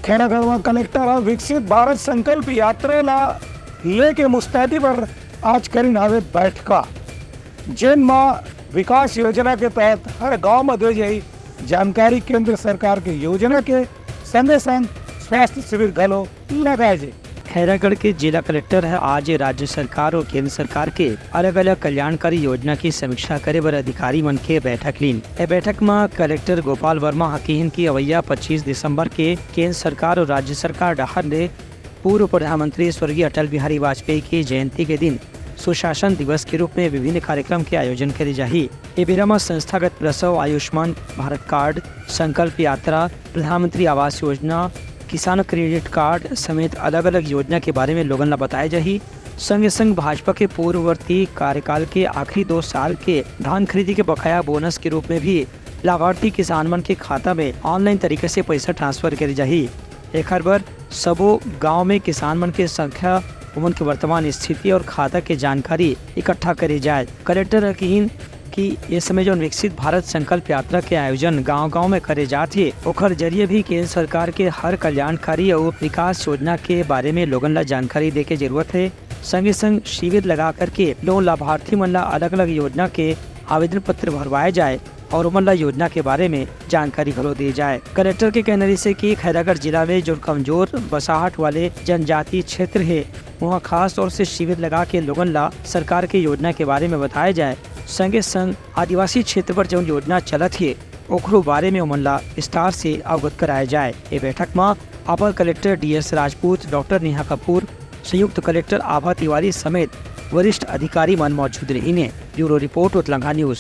खेडागढ़ collector विकसित भारत संकल्प यात्रेला लेके मुस्तैदीवर आज करीन हवे बैठका, जिनमें विकास योजना के तहत हर गांव में दे जाई जानकारी केंद्र सरकार के योजना के संगे संग स्वास्थ्य शिविर घलो लगाए जाए। खैरागढ़ के जिला कलेक्टर है आज राज्य सरकार और केंद्र सरकार के अलग अलग कल्याणकारी योजना की समीक्षा करे बर अधिकारी मन के बैठक लीन। ए बैठक में कलेक्टर गोपाल वर्मा हकीन की अवैया 25 दिसंबर के केंद्र सरकार और राज्य सरकार डहर ने पूर्व प्रधानमंत्री स्वर्गीय अटल बिहारी वाजपेयी की जयंती के दिन सुशासन दिवस के रूप में विभिन्न कार्यक्रम के आयोजन करे जाही। ए बेरा में संस्थागत प्रसव, आयुष्मान भारत कार्ड, संकल्प यात्रा, प्रधानमंत्री आवास योजना, किसान क्रेडिट कार्ड समेत अलग अलग योजना के बारे में लोगन ला बताया जाही। संगे संग भाजपा के पूर्ववर्ती कार्यकाल के आखिरी 2 साल के धान खरीदी के बकाया बोनस के रूप में भी लाभार्थी किसान मन के खाता में ऑनलाइन तरीके से पैसा ट्रांसफर करे जाही। एक बार सबो गांव में किसान मन के संख्या, उमन के वर्तमान स्थिति और खाता के जानकारी इकट्ठा करे जाए। कलेक्टर यकीन कि ये समय जो विकसित भारत संकल्प यात्रा के आयोजन गांव-गांव में करे जाते, ओकर जरिए भी केंद्र सरकार के हर कल्याणकारी और विकास योजना के बारे में लोगन ला जानकारी दे के जरूरत है। संगे संग शिविर लगा करके लोग लाभार्थी मन ला अलग अलग योजना के आवेदन पत्र भरवाए जाए और उमन ला योजना के बारे में जानकारी घलो दी जाए। कलेक्टर के कहने से कि खैरागढ़ जिला में जो कमजोर बसाहट वाले जनजातीय क्षेत्र है, वहाँ खास तौर से शिविर लगा के लोगन ला सरकार के योजना के बारे में बताया जाए। संगे संग आदिवासी क्षेत्र पर जो योजना चलत है ओकरो बारे में उमन ला विस्तार से अवगत कराया जाए। ये बैठक में upper collector DS Rajput, doctor Neha Kapoor, संयुक्त कलेक्टर आभा तिवारी समेत वरिष्ठ अधिकारी मन मौजूद रही ने। ब्यूरो रिपोर्ट, उत्तलंगा न्यूज।